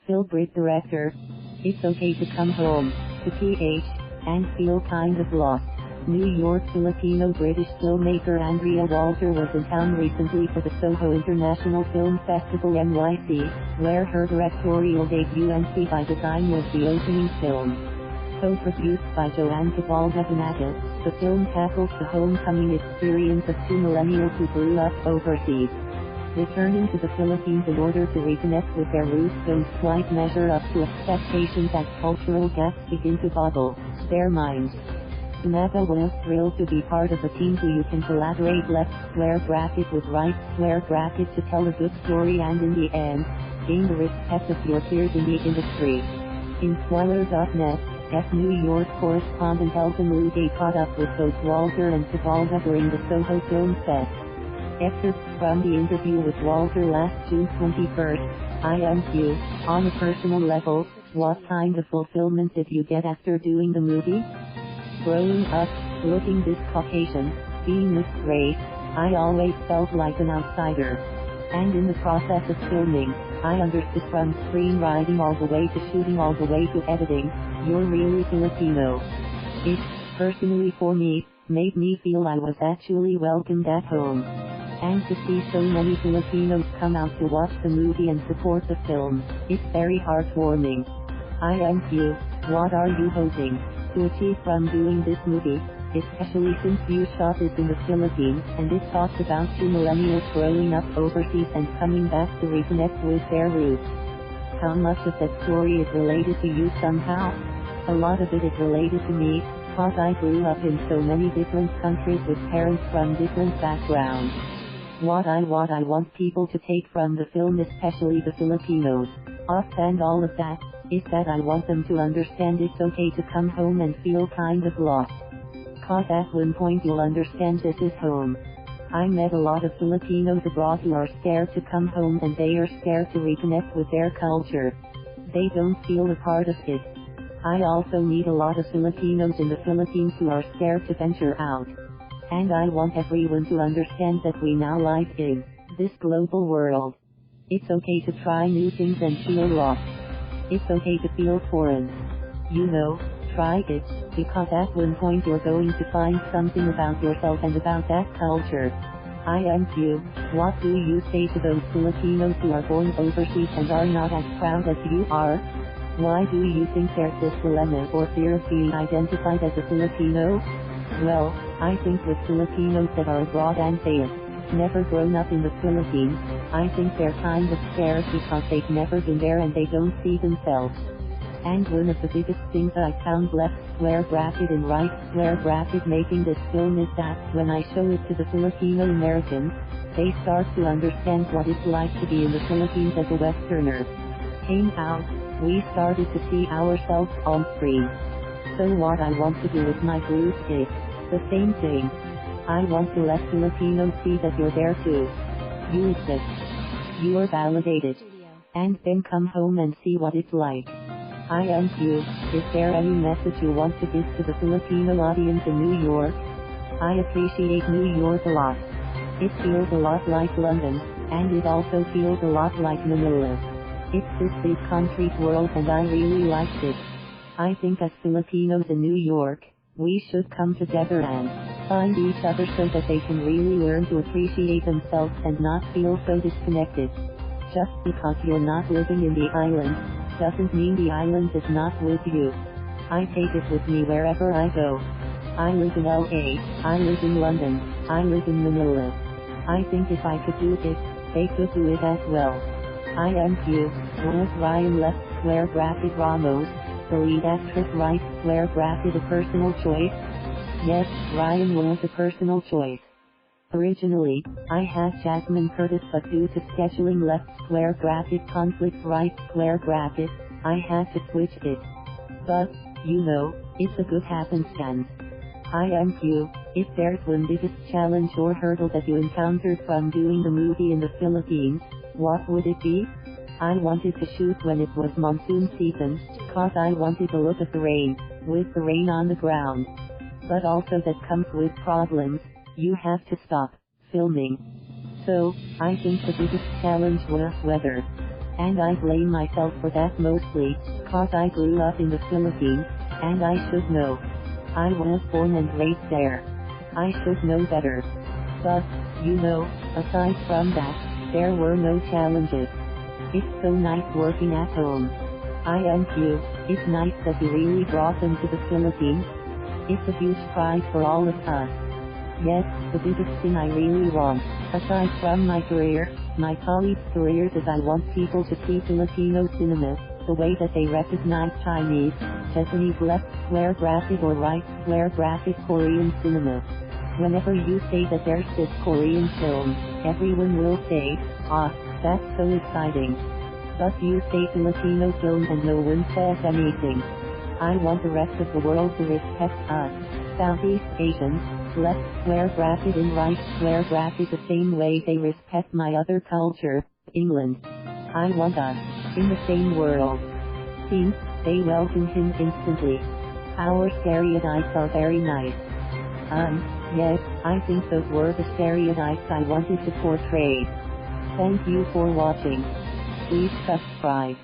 Fil-Brit director. It's okay to come home, to PH, and feel kind of lost. New York Filipino British filmmaker Andrea Walter was in town recently for the SOHO International Film Festival NYC, where her directorial debut NC by Design was the opening film. Co-produced by Joanne Cabalda Banaga, the film tackles the homecoming experience of two millennials who grew up overseas. Returning to the Philippines in order to reconnect with their roots don't quite measure up to expectations as cultural gaps begin to boggle their minds. Banaga was thrilled to be part of a team who you can collaborate left square bracket with right square bracket to tell a good story and in the end, gain the respect of your peers in the industry. In Spoiler.net, New York correspondent Elton Lugay caught up with both Walter and Cabalda during the SOHO Film Fest. Excerpts from the interview with Walter last June 21st. IMQ, on a personal level, what kind of fulfillment did you get after doing the movie? Growing up, looking this Caucasian, being this race, I always felt like an outsider. And in the process of filming, I understood from screenwriting all the way to shooting all the way to editing, you're really Filipino. It, personally for me, made me feel I was actually welcomed at home. And to see so many Filipinos come out to watch the movie and support the film, it's very heartwarming. IMQ, what are you hoping to achieve from doing this movie, especially since you shot it in the Philippines and it talks about two millennials growing up overseas and coming back to reconnect with their roots? How much of that story is related to you somehow? A lot of it is related to me, cause I grew up in so many different countries with parents from different backgrounds. What I want people to take from the film, especially the Filipinos, us and all of that, is that I want them to understand it's okay to come home and feel kind of lost. Cause at one point you'll understand this is home. I met a lot of Filipinos abroad who are scared to come home and they are scared to reconnect with their culture. They don't feel a part of it. I also meet a lot of Filipinos in the Philippines who are scared to venture out. And I want everyone to understand that we now live in this global world. It's okay to try new things and feel lost. It's okay to feel foreign. You know, try it, because at one point you're going to find something about yourself and about that culture. IMQ, what do you say to those Filipinos who are born overseas and are not as proud as you are? Why do you think there's this dilemma or fear of being identified as a Filipino? Well, I think with Filipinos that are abroad and they've never grown up in the Philippines, I think they're kind of scared because they've never been there and they don't see themselves. And one of the biggest things I found left square bracket and right square bracket making this film is that when I show it to the Filipino-Americans, they start to understand what it's like to be in the Philippines as a Westerner. Came out, we started to see ourselves on screen. So what I want to do with my group is the same thing. I want to let Filipinos see that you're there too. You exist. You are validated. And then come home and see what it's like. IMQ, is there any message you want to give to the Filipino audience in New York? I appreciate New York a lot. It feels a lot like London, and it also feels a lot like Manila. It's this big concrete world and I really liked it. I think as Filipinos in New York, we should come together and find each other so that they can really learn to appreciate themselves and not feel so disconnected. Just because you're not living in the island, doesn't mean the island is not with you. I take it with me wherever I go. I live in LA, I live in London, I live in Manila. I think if I could do it, they could do it as well. IMQ, was Rhian left square bracket Ramos, the lead actress right square bracket a personal choice? Yes, Rhian was a personal choice. Originally, I had Jasmine Curtis, but due to scheduling left square bracket conflicts right square bracket, I had to switch it. But, you know, it's a good happenstance. IMQ, if there's one biggest challenge or hurdle that you encountered from doing the movie in the Philippines, what would it be? I wanted to shoot when it was monsoon season, cause I wanted the look of the rain, with the rain on the ground. But also that comes with problems, you have to stop filming. So, I think the biggest challenge was weather. And I blame myself for that mostly, cause I grew up in the Philippines, and I should know. I was born and raised there. I should know better. But, aside from that, there were no challenges. It's so nice working at home. It's nice that you really brought them to the Philippines. It's a huge pride for all of us. Yes, the biggest thing I really want, aside from my career, my colleagues' careers, is I want people to see Filipino cinema, the way that they recognize Chinese, Japanese left square graphic or right square graphic Korean cinema. Whenever you say that there's this Korean film, everyone will say, "Ah, that's so exciting." But you say Filipino film and no one says anything. I want the rest of the world to respect us, Southeast Asians, left square bracket and right square bracket, the same way they respect my other culture, England. I want us, in the same world. See, they welcomed him instantly. Our stereotypes are very nice. Yes, I think those were the stereotypes I wanted to portray. Thank you for watching. Please subscribe.